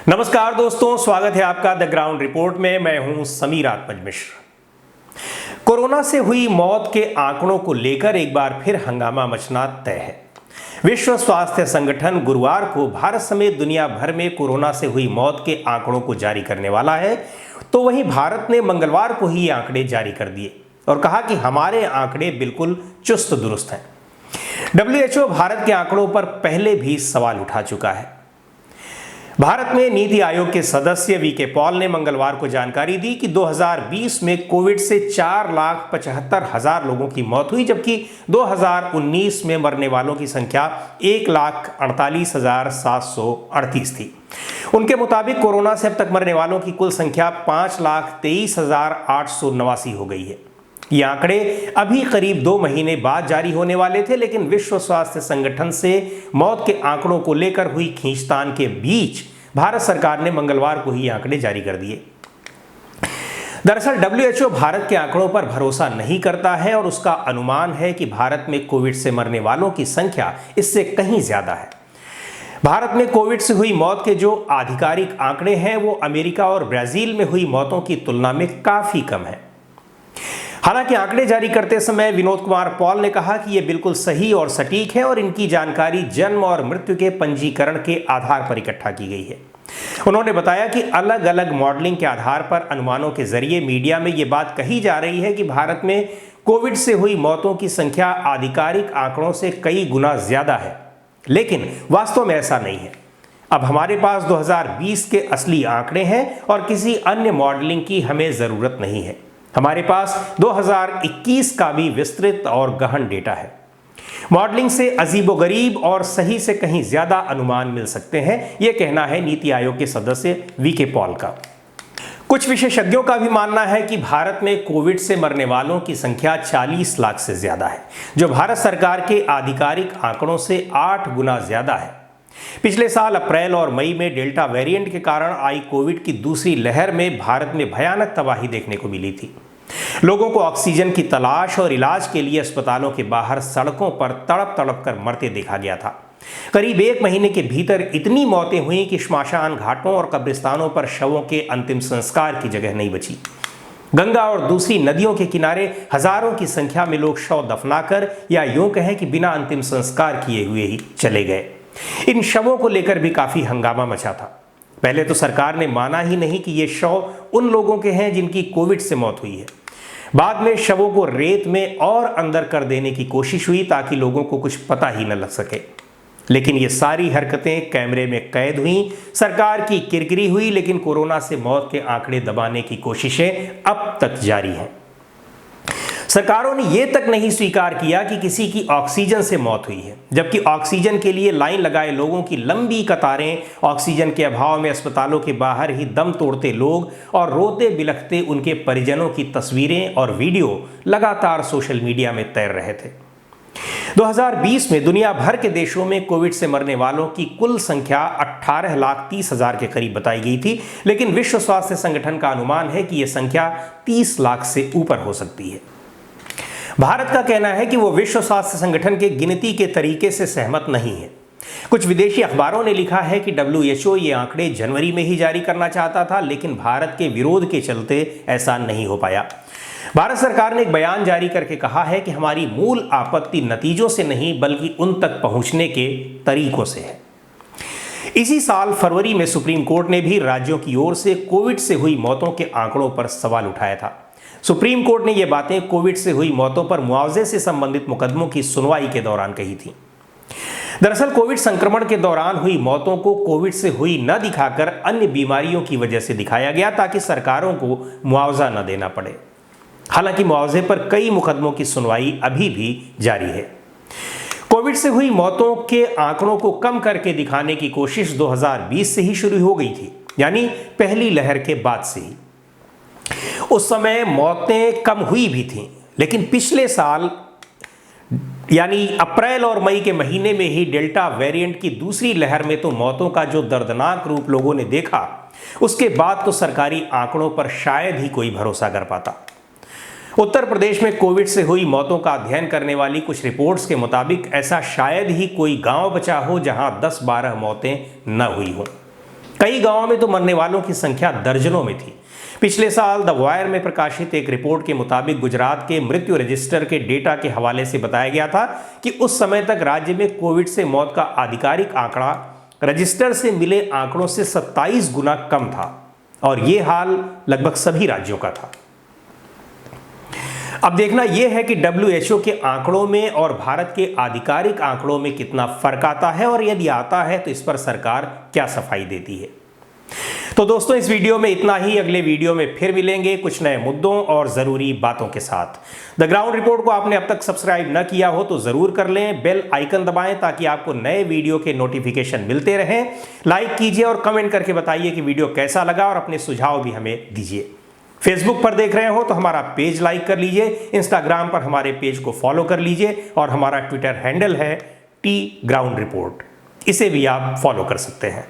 नमस्कार दोस्तों, स्वागत है आपका द ग्राउंड रिपोर्ट में। मैं हूं समीर आत्मज मिश्र। कोरोना से हुई मौत के आंकड़ों को लेकर एक बार फिर हंगामा मचना तय है। विश्व स्वास्थ्य संगठन गुरुवार को भारत समेत दुनिया भर में कोरोना से हुई मौत के आंकड़ों को जारी करने वाला है, तो वहीं भारत ने मंगलवार को ही ये आंकड़े जारी कर दिए और कहा कि हमारे आंकड़े बिल्कुल चुस्त दुरुस्त हैं। WHO भारत के आंकड़ों पर पहले भी सवाल उठा चुका है। भारत में नीति आयोग के सदस्य वीके पॉल ने मंगलवार को जानकारी दी कि 2020 में कोविड से 4,75,000 लोगों की मौत हुई, जबकि 2019 में मरने वालों की संख्या 1,48,738 थी। उनके मुताबिक कोरोना से अब तक मरने वालों की कुल संख्या 5,23,889 हो गई है। ये आंकड़े अभी करीब 2 महीने बाद जारी होने वाले थे, लेकिन विश्व स्वास्थ्य संगठन से मौत के आंकड़ों को लेकर हुई खींचतान के बीच भारत सरकार ने मंगलवार को ही आंकड़े जारी कर दिए। दरअसल WHO भारत के आंकड़ों पर भरोसा नहीं करता है और उसका अनुमान है कि भारत में कोविड से मरने वालों की संख्या इससे कहीं ज्यादा है। भारत में कोविड से हुई मौत के जो आधिकारिक आंकड़े हैं वो अमेरिका और ब्राजील में हुई मौतों की तुलना में काफी कम है। हालांकि आंकड़े जारी करते समय विनोद कुमार पॉल ने कहा कि ये बिल्कुल सही और सटीक है और इनकी जानकारी जन्म और मृत्यु के पंजीकरण के आधार पर इकट्ठा की गई है। उन्होंने बताया कि अलग अलग मॉडलिंग के आधार पर अनुमानों के जरिए मीडिया में ये बात कही जा रही है कि भारत में कोविड से हुई मौतों की संख्या आधिकारिक आंकड़ों से कई गुना ज्यादा है, लेकिन वास्तव में ऐसा नहीं है। अब हमारे पास 2020 के असली आंकड़े हैं और किसी अन्य मॉडलिंग की हमें जरूरत नहीं है। हमारे पास 2021 का भी विस्तृत और गहन डेटा है। मॉडलिंग से अजीबोगरीब और सही से कहीं ज्यादा अनुमान मिल सकते हैं, यह कहना है नीति आयोग के सदस्य वीके पॉल का। कुछ विशेषज्ञों का भी मानना है कि भारत में कोविड से मरने वालों की संख्या 40 लाख से ज्यादा है, जो भारत सरकार के आधिकारिक आंकड़ों से 8 गुना ज्यादा है। पिछले साल अप्रैल और मई में डेल्टा वेरिएंट के कारण आई कोविड की दूसरी लहर में भारत में भयानक तबाही देखने को मिली थी। लोगों को ऑक्सीजन की तलाश और इलाज के लिए अस्पतालों के बाहर सड़कों पर तड़प तड़प कर मरते देखा गया था। करीब 1 महीने के भीतर इतनी मौतें हुई कि श्मशान घाटों और कब्रिस्तानों पर शवों के अंतिम संस्कार की जगह नहीं बची। गंगा और दूसरी नदियों के किनारे हजारों की संख्या में लोग शव दफनाकर या यूं कहें कि बिना अंतिम संस्कार किए हुए ही चले गए। इन शवों को लेकर भी काफी हंगामा मचा था। पहले तो सरकार ने माना ही नहीं कि ये शव उन लोगों के हैं जिनकी कोविड से मौत हुई है। बाद में शवों को रेत में और अंदर कर देने की कोशिश हुई ताकि लोगों को कुछ पता ही न लग सके, लेकिन ये सारी हरकतें कैमरे में कैद हुई। सरकार की किरकिरी हुई, लेकिन कोरोना से मौत के आंकड़े दबाने की कोशिशें अब तक जारी हैं। सरकारों ने यह तक नहीं स्वीकार किया कि किसी की ऑक्सीजन से मौत हुई है, जबकि ऑक्सीजन के लिए लाइन लगाए लोगों की लंबी कतारें, ऑक्सीजन के अभाव में अस्पतालों के बाहर ही दम तोड़ते लोग और रोते बिलखते उनके परिजनों की तस्वीरें और वीडियो लगातार सोशल मीडिया में तैर रहे थे। 2020 में दुनिया भर के देशों में कोविड से मरने वालों की कुल संख्या 18,30,000 के करीब बताई गई थी, लेकिन विश्व स्वास्थ्य संगठन का अनुमान है कि यह संख्या 30 लाख से ऊपर हो सकती है। भारत का कहना है कि वो विश्व स्वास्थ्य संगठन के गिनती के तरीके से सहमत नहीं है। कुछ विदेशी अखबारों ने लिखा है कि WHO ये आंकड़े जनवरी में ही जारी करना चाहता था, लेकिन भारत के विरोध के चलते ऐसा नहीं हो पाया। भारत सरकार ने एक बयान जारी करके कहा है कि हमारी मूल आपत्ति नतीजों से नहीं बल्कि उन तक पहुंचने के तरीकों से है। इसी साल फरवरी में सुप्रीम कोर्ट ने भी राज्यों की ओर से कोविड से हुई मौतों के आंकड़ों पर सवाल उठाया था। सुप्रीम कोर्ट ने यह बातें कोविड से हुई मौतों पर मुआवजे से संबंधित मुकदमों की सुनवाई के दौरान कही थी। दरअसल कोविड संक्रमण के दौरान हुई मौतों को कोविड से हुई न दिखाकर अन्य बीमारियों की वजह से दिखाया गया ताकि सरकारों को मुआवजा न देना पड़े। हालांकि मुआवजे पर कई मुकदमों की सुनवाई अभी भी जारी है। कोविड से हुई मौतों के आंकड़ों को कम करके दिखाने की कोशिश 2020 से ही शुरू हो गई थी, यानी पहली लहर के बाद से ही। उस समय मौतें कम हुई भी थीं, लेकिन पिछले साल यानी अप्रैल और मई के महीने में ही डेल्टा वेरिएंट की दूसरी लहर में तो मौतों का जो दर्दनाक रूप लोगों ने देखा, उसके बाद तो सरकारी आंकड़ों पर शायद ही कोई भरोसा कर पाता। उत्तर प्रदेश में कोविड से हुई मौतों का अध्ययन करने वाली कुछ रिपोर्ट्स के मुताबिक ऐसा शायद ही कोई गांव बचा हो जहां 10-12 मौतें न हुई हों। कई गांवों में तो मरने वालों की संख्या दर्जनों में थी। पिछले साल द वायर में प्रकाशित एक रिपोर्ट के मुताबिक गुजरात के मृत्यु रजिस्टर के डेटा के हवाले से बताया गया था कि उस समय तक राज्य में कोविड से मौत का आधिकारिक आंकड़ा रजिस्टर से मिले आंकड़ों से 27 गुना कम था और यह हाल लगभग सभी राज्यों का था। अब देखना यह है कि WHO के आंकड़ों में और भारत के आधिकारिक आंकड़ों में कितना फर्क आता है और यदि आता है तो इस पर सरकार क्या सफाई देती है। तो दोस्तों, इस वीडियो में इतना ही। अगले वीडियो में फिर मिलेंगे कुछ नए मुद्दों और ज़रूरी बातों के साथ। द ग्राउंड रिपोर्ट को आपने अब तक सब्सक्राइब न किया हो तो ज़रूर कर लें, बेल आइकन दबाएं ताकि आपको नए वीडियो के नोटिफिकेशन मिलते रहें। लाइक कीजिए और कमेंट करके बताइए कि वीडियो कैसा लगा और अपने सुझाव भी हमें दीजिए। फेसबुक पर देख रहे हो तो हमारा पेज लाइक कर लीजिए, इंस्टाग्राम पर हमारे पेज को फॉलो कर लीजिए और हमारा ट्विटर हैंडल है टी ग्राउंड रिपोर्ट, इसे भी आप फॉलो कर सकते हैं।